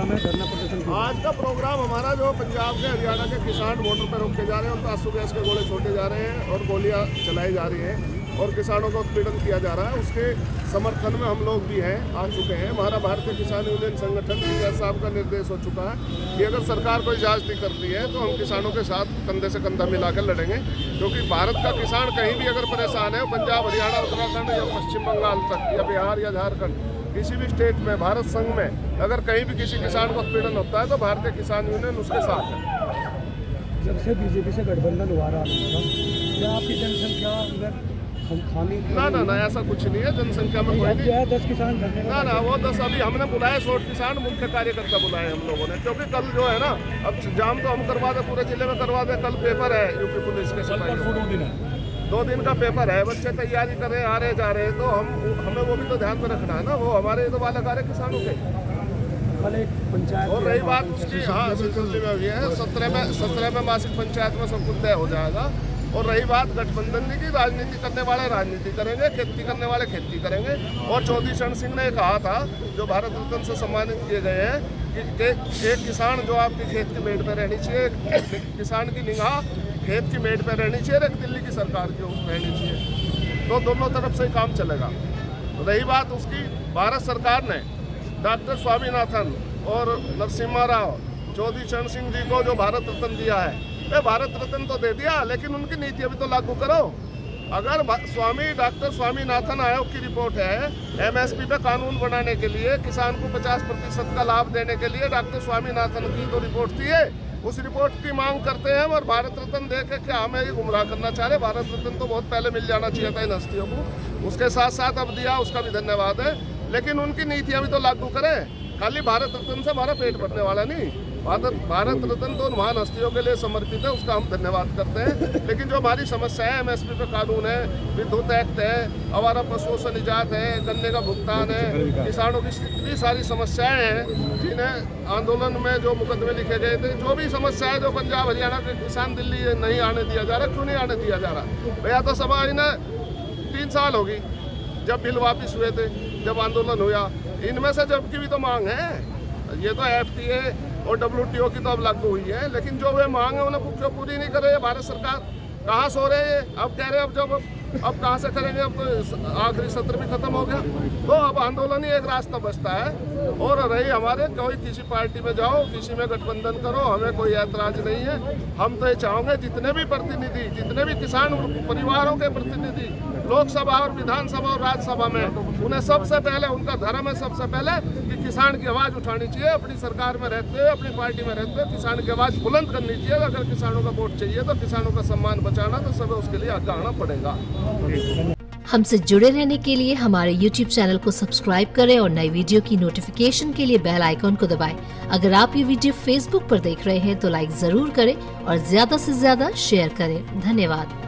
Programme है धरना प्रदर्शन? आज का प्रोग्राम हमारा जो पंजाब के हरियाणा के किसान बॉर्डर पर रोके जा रहे हैं, उनको आंसू गैस के गोले छोड़े जा रहे हैं और गोलियां चलाई जा रही हैं और किसानों को उत्पीड़न किया जा रहा है, उसके समर्थन में हम लोग भी हैं, आ चुके हैं। हमारा भारतीय किसान यूनियन संगठन टीआर साहब का निर्देश हो चुका है कि अगर सरकार कोई इजाज़त करती है तो हम किसानों के साथ कंधे से कंधा मिलाकर लड़ेंगे, क्योंकि भारत का किसान कहीं भी अगर परेशान है, पंजाब, हरियाणा, उत्तराखंड या पश्चिम बंगाल तक या बिहार या झारखंड, किसी भी स्टेट में, भारत संघ में अगर कहीं भी किसी किसान को उत्पीड़न होता है तो भारतीय किसान यूनियन उसके साथ है। जब से बीजेपी से गठबंधन हुआ रहा था, क्या आपकी जनसंख्या अगर खामी? ना ऐसा कुछ नहीं है, जनसंख्या में कोई नहीं है। 10 किसान धरने ना वो 10 अभी हमने बुलाए 100 किसान मुख्य कार्यकर्ता बुलाए हम लोगों ने, क्योंकि कल जो है ना, अब जाम तो हम करवा दे, पूरे जिले में करवा दे। कल पेपर है यूपी पुलिस के सिपाही, 2 दिन का पेपर है, बच्चे तैयारी कर रहे हैं, आ रहे जा रहे हैं, तो हमें वो भी तो ध्यान में रखना है ना। वो हमारे तो बालक आ रहे किसानों के। कल एक पंचायत और रही बात उसकी, हाँ सिलसिले में भी है, 17 में मासिक पंचायत में सब कुछ तय हो जाएगा। और रही बात गठबंधन की, राजनीति करने वाले राजनीति करेंगे, खेती करने वाले खेती करेंगे। और चौधरी चरण सिंह ने कहा था, जो भारत रत्न से सम्मानित किए गए हैं, कि एक किसान जो आपके खेत की मेड़ पर रहनी चाहिए, किसान की निगाह खेत की मेड़ पर रहनी चाहिए, एक दिल्ली की सरकार की रहनी चाहिए, तो दोनों तरफ से काम चलेगा। रही बात उसकी, भारत सरकार ने डॉक्टर स्वामीनाथन और नरसिम्हा राव, चौधरी चरण सिंह जी को जो भारत रत्न दिया है, भारत रत्न तो दे दिया, लेकिन उनकी नीति अभी तो लागू करो। अगर डॉक्टर स्वामीनाथन आयोग की रिपोर्ट है, एमएसपी पे कानून बनाने के लिए, किसान को 50% का लाभ देने के लिए डॉक्टर स्वामीनाथन की तो रिपोर्ट थी है, उस रिपोर्ट की मांग करते हैं। और भारत रत्न दे के क्या हमें ये गुमराह करना चाह रहे? भारत रत्न तो बहुत पहले मिल जाना चाहिए था इन हस्तियों को, उसके साथ साथ अब दिया, उसका भी धन्यवाद है। लेकिन उनकी नीति अभी तो लागू करें। खाली भारत रत्न से हमारा पेट भरने वाला नहीं, भारत रत्न तो महान हस्तियों के लिए समर्पित है, उसका हम धन्यवाद करते हैं। लेकिन जो हमारी समस्या है, एमएसपी पे कानून है, विद्युत एक्ट है, आवारा पशुओं से निजात है, गन्ने का भुगतान है, किसानों की इतनी सारी समस्याएं हैं जिन्हें आंदोलन में जो मुकदमे लिखे गए थे, जो भी समस्या है, जो पंजाब हरियाणा के किसान दिल्ली नहीं आने दिया जा रहा, क्यों नहीं आने दिया जा रहा? भैया तो सभा इन्हें 3 साल होगी जब बिल वापिस हुए थे, जब आंदोलन हुआ, इनमें से जबकि भी तो मांग है। ये तो एफटीए और WTO की तो अब लागू हुई है, लेकिन जो वे मांग है उन्हें क्यों पूरी नहीं कर रही है भारत सरकार? कहाँ सो रहे हैं? अब कह रहे हैं अब कहाँ से करेंगे? अब तो आखिरी सत्र भी खत्म हो गया, तो अब आंदोलन ही एक रास्ता बचता है। और रही हमारे, कोई किसी पार्टी में जाओ, किसी में गठबंधन करो, हमें कोई ऐतराज नहीं है। हम तो ये चाहोगे जितने भी प्रतिनिधि, जितने भी किसान परिवारों के प्रतिनिधि लोकसभा और विधानसभा और राज्यसभा में, उन्हें सबसे पहले, उनका धर्म है सबसे पहले कि किसान की आवाज़ उठानी चाहिए। अपनी सरकार में रहते हुए, अपनी पार्टी में रहते हुए किसान की आवाज़ बुलंद करनी चाहिए। अगर किसानों का वोट चाहिए तो किसानों का सम्मान बचाना, तो सब उसके लिए आगे आना पड़ेगा। हमसे जुड़े रहने के लिए हमारे YouTube चैनल को सब्सक्राइब करें और नई वीडियो की नोटिफिकेशन के लिए बेल आइकॉन को दबाएं। अगर आप ये वीडियो Facebook पर देख रहे हैं तो लाइक जरूर करें और ज्यादा से ज्यादा शेयर करें। धन्यवाद।